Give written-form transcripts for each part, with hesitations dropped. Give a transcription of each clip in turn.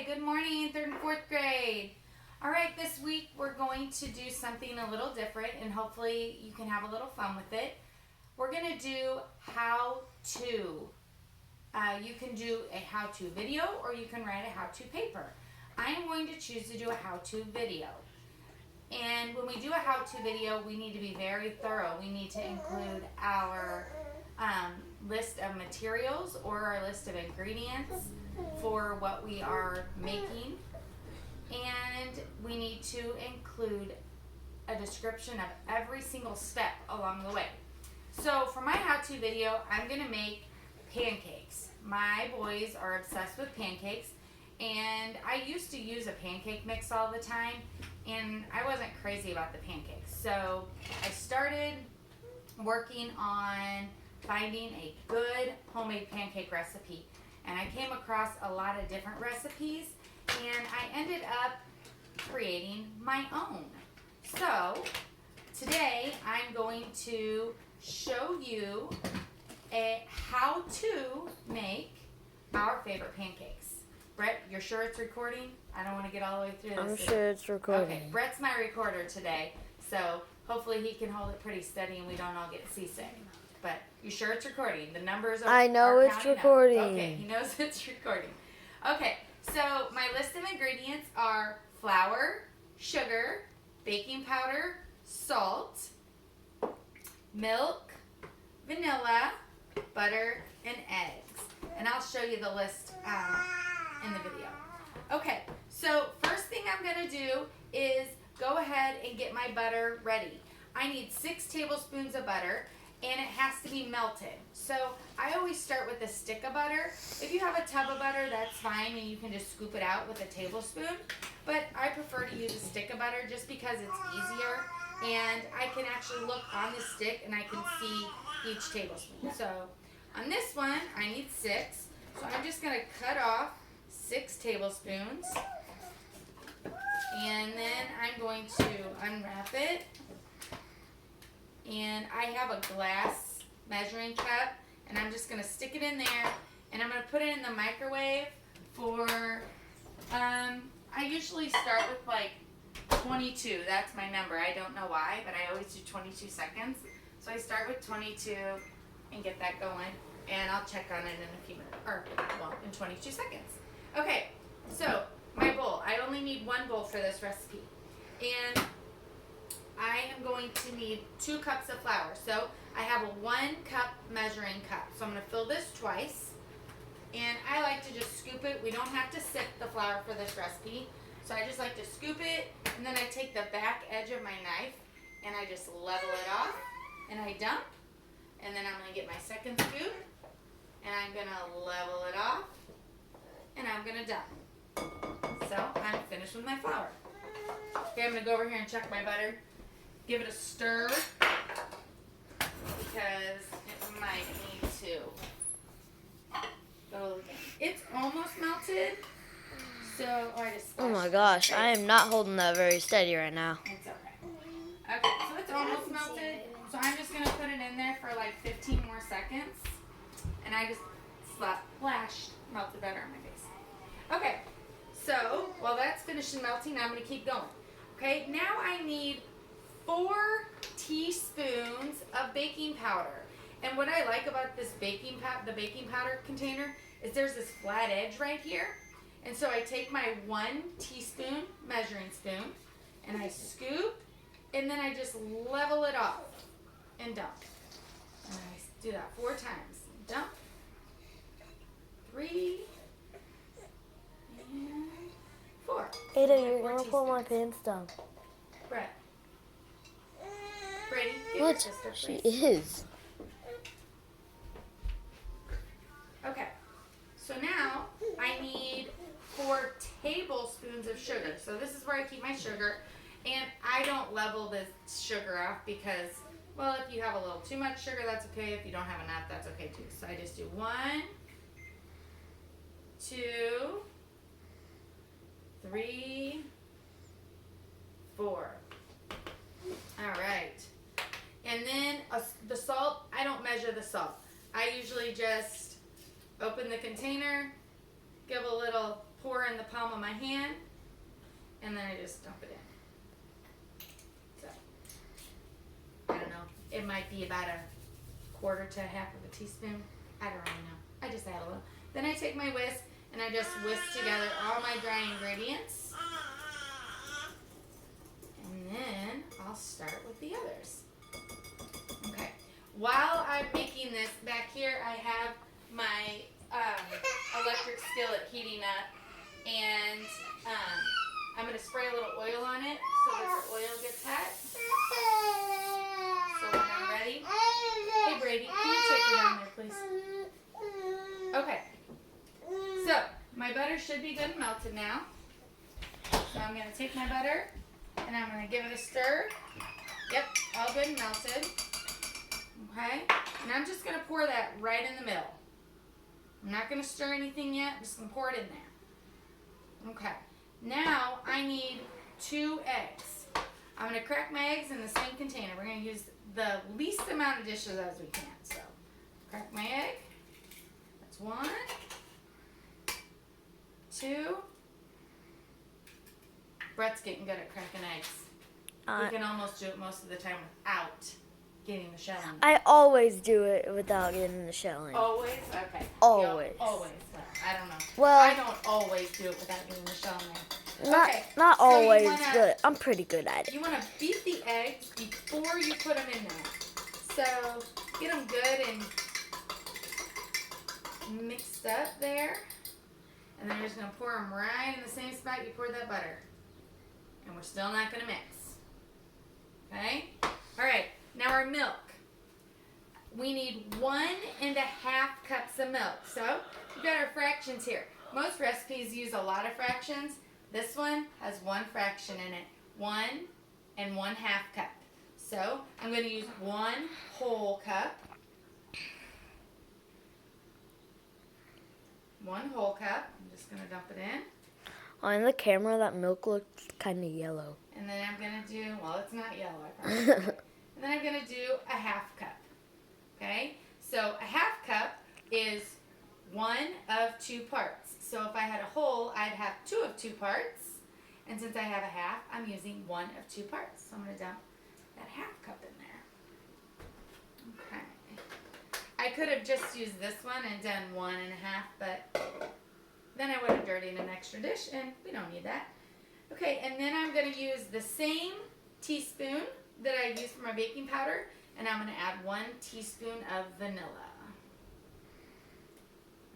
Hi, good morning, 3rd and 4th grade. All right, this week we're going to do something a little different and hopefully you can have a little fun with it. We're going to do how-to. You can do a how-to video or you can write a how-to paper. I am going to choose to do a how-to video. And when we do a how-to video, we need to be very thorough. We need to include our list of materials or our list of ingredients for what we are making. And we need to include a description of every single step along the way. So for my how-to video, I'm going to make pancakes. My boys are obsessed with pancakes. And I used to use a pancake mix all the time, and I wasn't crazy about the pancakes. So I started working on finding a good homemade pancake recipe. And I came across a lot of different recipes, and I ended up creating my own. So today I'm going to show you how to make our favorite pancakes. Brett, you're sure it's recording? I don't want to get all the way through this. I'm sure it's recording. Okay, Brett's my recorder today, so hopefully he can hold it pretty steady and we don't all get seasick. But you sure it's recording? The numbers are I know are it's recording. Up. Okay, he knows it's recording. Okay, so my list of ingredients are flour, sugar, baking powder, salt, milk, vanilla, butter, and eggs. And I'll show you the list in the video. Okay, so first thing I'm going to do is go ahead and get my butter ready. I need 6 tablespoons of butter, and it has to be melted. So I always start with a stick of butter. If you have a tub of butter, that's fine, and you can just scoop it out with a tablespoon. But I prefer to use a stick of butter just because it's easier, and I can actually look on the stick and I can see each tablespoon. So on this one, I need 6. So I'm just going to cut off 6 tablespoons. And then I'm going to unwrap it. And I have a glass measuring cup. And I'm just going to stick it in there. And I'm going to put it in the microwave for, I usually start with like 22. That's my number. I don't know why, but I always do 22 seconds. So I start with 22 and get that going. And I'll check on it in a few minutes, or well, in 22 seconds. Okay, so my bowl. I only need 1 bowl for this recipe. And I am going to need 2 cups of flour. So I have a 1 cup measuring cup. So I'm going to fill this twice. And I like to just scoop it. We don't have to sift the flour for this recipe. So I just like to scoop it, and then I take the back edge of my knife, and I just level it off, and I dump. And then I'm going to get my second scoop, and I'm going to level it off, and I'm going to dump. So I'm finished with my flour. Okay, I'm going to go over here and check my butter. Give it a stir, because it might need to go again. It's almost melted, so I just Oh my gosh, I am not holding that very steady right now. It's okay. Okay, so it's almost melted. So I'm just going to put it in there for like 15 more seconds. And I just splashed melted butter on my face. Okay, so while that's finished melting, I'm going to keep going. Okay, now I need 4 teaspoons of baking powder. And what I like about this the baking powder container is there's this flat edge right here. And so I take my 1 teaspoon measuring spoon and I scoop, and then I just level it off and dump. And I do that 4 times. Dump. 3 and 4. Ada, you're going to pull my pants down. Brett. Brady, give What? your sister, She please. is. Okay. So now I need 4 tablespoons of sugar. So this is where I keep my sugar. And I don't level the sugar off because, well, if you have a little too much sugar, that's okay. If you don't have enough, that's okay too. So I just do 1, 2, 3, 4. All right. And then the salt, I don't measure the salt. I usually just open the container, give a little pour in in the palm of my hand, and then I just dump it in. So, I don't know. It might be about a quarter to a half of a teaspoon. I don't really know. I just add a little. Then I take my whisk and I just whisk together all my dry ingredients. And then I'll start with the others. Okay. While I'm making this, back here I have my electric skillet heating up, and I'm going to spray a little oil on it so that the oil gets hot. So when I'm ready, hey Brady, can you take her down there please? Okay, so my butter should be good and melted now. So I'm going to take my butter and I'm going to give it a stir. Yep, all good and melted. Okay, and I'm just going to pour that right in the middle. I'm not going to stir anything yet. I'm just going to pour it in there. Okay, now I need 2 eggs. I'm going to crack my eggs in the same container. We're going to use the least amount of dishes as we can. So, crack my egg. That's 1, 2. Brett's getting good at cracking eggs. We can almost do it most of the time without getting the shell in. I always do it without getting the shell in. Always? Okay. Always. Yep, always. Well, I don't know. Well, I don't always do it without getting the shell in there. Not so always, but I'm pretty good at it. You want to beat the eggs before you put them in there. So get them good and mixed up there. And then you're just going to pour them right in the same spot you poured that butter. And we're still not going to mix. Okay? All right. Now our milk. We need 1.5 cups of milk. So we've got our fractions here. Most recipes use a lot of fractions. This one has 1 fraction in it. 1 1/2 cup. So I'm going to use 1 whole cup. 1 whole cup. I'm just going to dump it in. On the camera, that milk looks kind of yellow. And then I'm going to do, well, it's not yellow, I promise. And then I'm going to do a 1/2 cup. Okay? So a 1/2 cup is 1 of 2 parts. So if I had a whole, I'd have 2 of 2 parts. And since I have a 1/2, I'm using 1 of 2 parts. So I'm going to dump that 1/2 cup in there. Okay. I could have just used this one and done 1 1/2, but then I would have dirtied an extra dish, and we don't need that. Okay, and then I'm going to use the same teaspoon that I used for my baking powder, and I'm going to add 1 teaspoon of vanilla.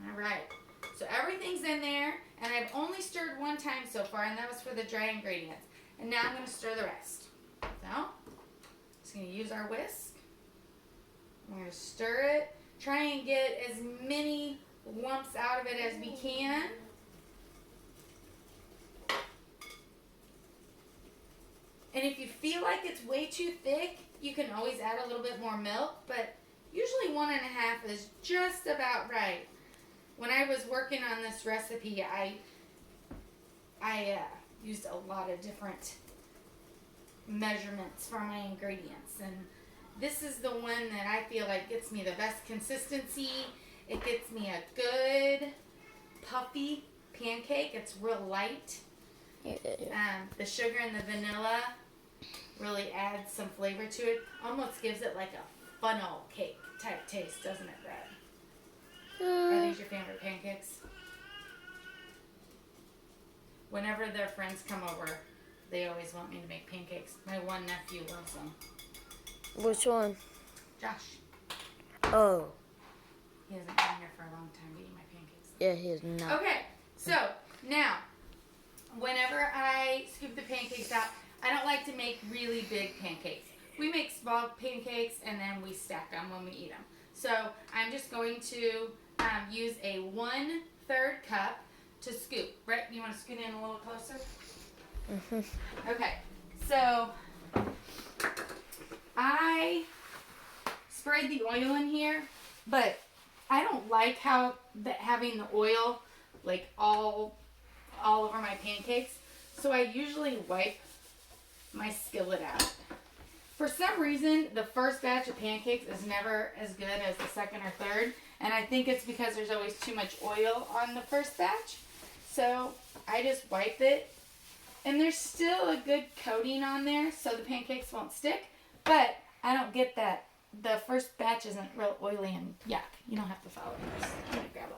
All right, so everything's in there, and I've only stirred 1 time so far, and that was for the dry ingredients. And now I'm going to stir the rest. So, just going to use our whisk. We're going to stir it. Try and get as many lumps out of it as we can. And if you feel like it's way too thick, you can always add a little bit more milk, but usually 1 1/2 is just about right. When I was working on this recipe, I used a lot of different measurements for my ingredients, and this is the one that I feel like gets me the best consistency. It gets me a good puffy pancake. It's real light. The sugar and the vanilla really adds some flavor to it. Almost gives it like a funnel cake type taste, doesn't it, Brad? Are these your favorite pancakes? Whenever their friends come over, they always want me to make pancakes. My one nephew loves them. Which one? Josh. Oh. He hasn't been here for a long time eating my pancakes. Yeah, he is not. Okay, so now, whenever I scoop the pancakes out, I don't like to make really big pancakes. We make small pancakes and then we stack them when we eat them. So I'm just going to use a 1/3 cup to scoop. Brett, you want to scoot in a little closer? Mm-hmm. Okay, so I sprayed the oil in here, but I don't like having the oil like all over my pancakes. So I usually wipe my skillet out. For some reason, the first batch of pancakes is never as good as the second or third. And I think it's because there's always too much oil on the first batch. So I just wipe it. And there's still a good coating on there so the pancakes won't stick. But I don't get that. The first batch isn't real oily and yuck. You don't have to follow this. I'm going to grab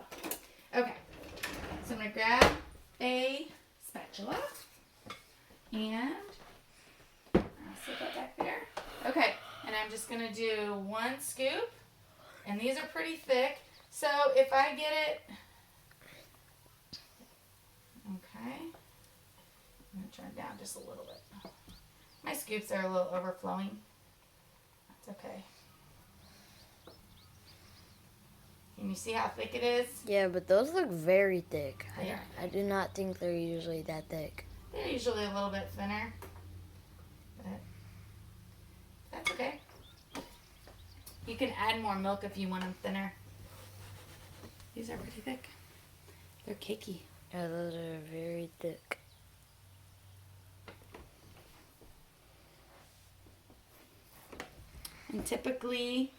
a... Okay. So I'm going to grab a spatula. And I'll set that back there. Okay. And I'm just going to do 1 scoop. And these are pretty thick. So if I get it... Okay. I'm going to turn it down just a little bit. My scoops are a little overflowing. That's okay. Can you see how thick it is? Yeah, but those look very thick. They are. I do not think they're usually that thick. They're usually a little bit thinner. But that's okay. You can add more milk if you want them thinner. These are pretty thick. They're cakey. Yeah, those are very thick. And typically,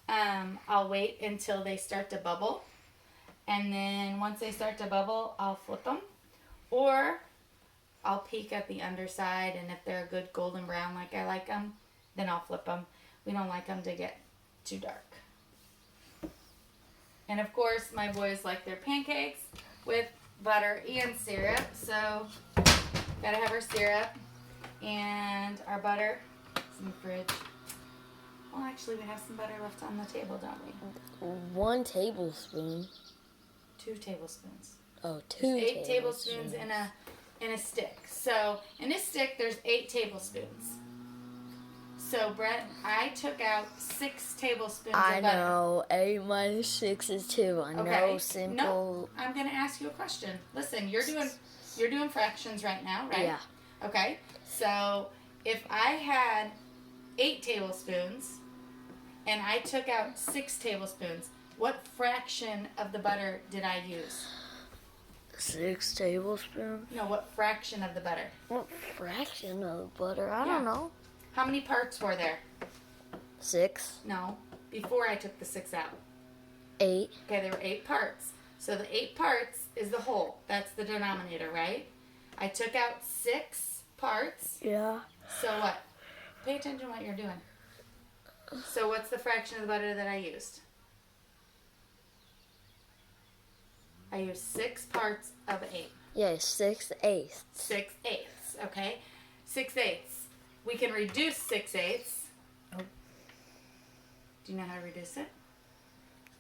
I'll wait until they start to bubble. And then once they start to bubble, I'll flip them. Or I'll peek at the underside, and if they're a good golden brown like I like them, then I'll flip them. We don't like them to get too dark. And of course, my boys like their pancakes with butter and syrup. So, gotta have our syrup and our butter. It's in the fridge. Well, actually, we have some butter left on the table, don't we? 1 tablespoon. 2 tablespoons. Oh, 2 There's 8 tablespoons in a stick. So, in this stick, there's 8 tablespoons. So, Brett, I took out 6 tablespoons of butter. I know. 8 minus 6 is 2. I know, simple. No, I'm going to ask you a question. Listen, you're doing fractions right now, right? Yeah. Okay. So, if I had 8 tablespoons and I took out 6 tablespoons, what fraction of the butter did I use? 6 tablespoons? No, what fraction of the butter? What fraction of butter? I don't know. How many parts were there? 6. No, before I took the 6 out. 8. Okay, there were 8 parts. So the 8 parts is the whole. That's the denominator, right? I took out 6 parts. Yeah. So what? Pay attention to what you're doing. So what's the fraction of the butter that I used? I used 6 parts of 8. Yeah, 6/8. 6/8, okay? 6/8. We can reduce 6/8. Nope. Do you know how to reduce it?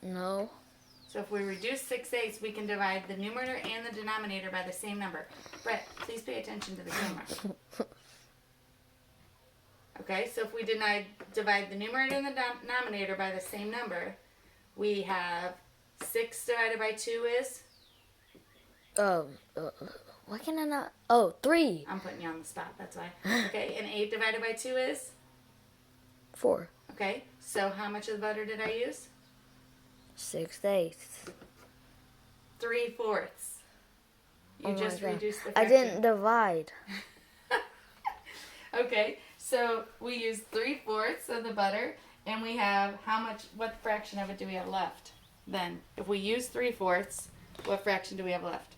No. So if we reduce 6/8, we can divide the numerator and the denominator by the same number. Brett, please pay attention to the camera. Okay, so if we divide the numerator and the denominator by the same number, we have 6 divided by 2 is? Why can I not? Oh, 3. I'm putting you on the spot, that's why. Okay, and 8 divided by 2 is? 4. Okay, so how much of the butter did I use? 6/8. 3/4. You just reduced the I fraction. didn't divide. Okay, so we use 3/4 of the butter, and we have what fraction of it do we have left? Then, if we use 3/4, what fraction do we have left?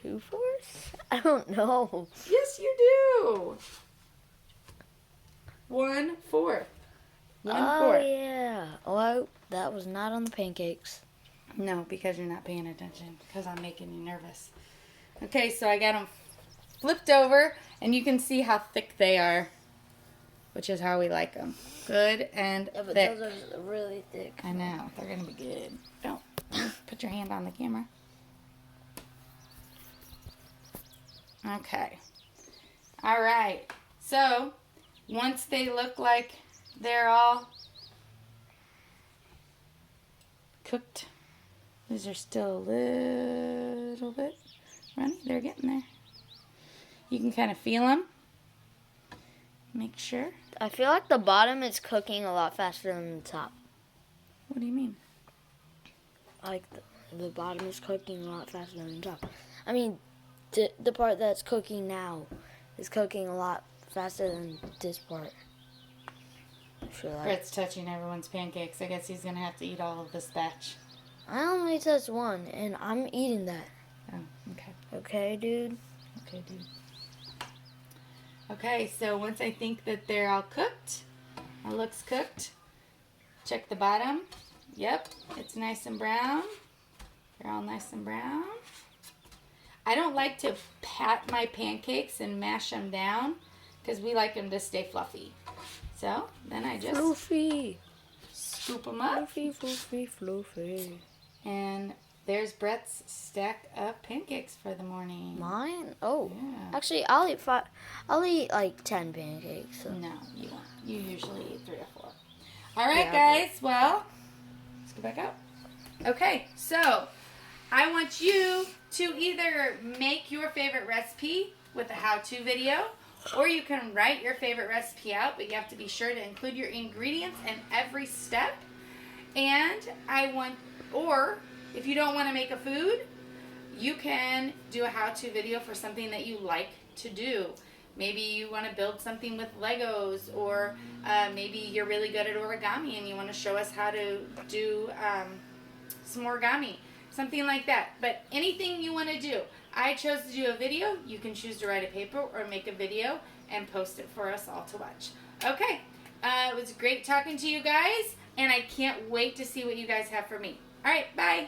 2/4? I don't know. Yes, you do. 1/4. 1/4. Oh, yeah. Oh, that was not on the pancakes. No, because you're not paying attention, because I'm making you nervous. Okay, so I got them flipped over, and you can see how thick they are, which is how we like them. Good and Yeah, but thick. those are really thick. I know, they're going to be good. Don't put your hand on the camera. Okay. All right. So, once they look like they're all cooked, these are still a little bit runny. They're getting there. You can kind of feel them. Make sure. I feel like the bottom is cooking a lot faster than the top. What do you mean? Like the bottom is cooking a lot faster than the top. I mean, the part that's cooking now is cooking a lot faster than this part. I feel like. Brett's touching everyone's pancakes. I guess he's going to have to eat all of this batch. I only touched one, and I'm eating that. Oh, okay. Okay, dude? Okay, dude. Okay, so once I think that they're all cooked, it looks cooked, check the bottom. Yep, it's nice and brown. They're all nice and brown. I don't like to pat my pancakes and mash them down because we like them to stay fluffy. So then I just Fluffy. scoop them up. Fluffy, fluffy, fluffy. And there's Brett's stack of pancakes for the morning. Mine? Oh. Yeah. Actually, I'll eat 5. I'll eat like 10 pancakes. So. No, you won't. You usually eat 3 or 4. All right, Yeah, guys. Well, let's go back out. Okay, so I want you to either make your favorite recipe with a how-to video, or you can write your favorite recipe out, but you have to be sure to include your ingredients in every step. And or if you don't want to make a food, you can do a how-to video for something that you like to do. Maybe you want to build something with Legos, or maybe you're really good at origami and you want to show us how to do some origami. Something like that. But anything you want to do. I chose to do a video. You can choose to write a paper or make a video and post it for us all to watch. Okay. It was great talking to you guys, and I can't wait to see what you guys have for me. All right, bye.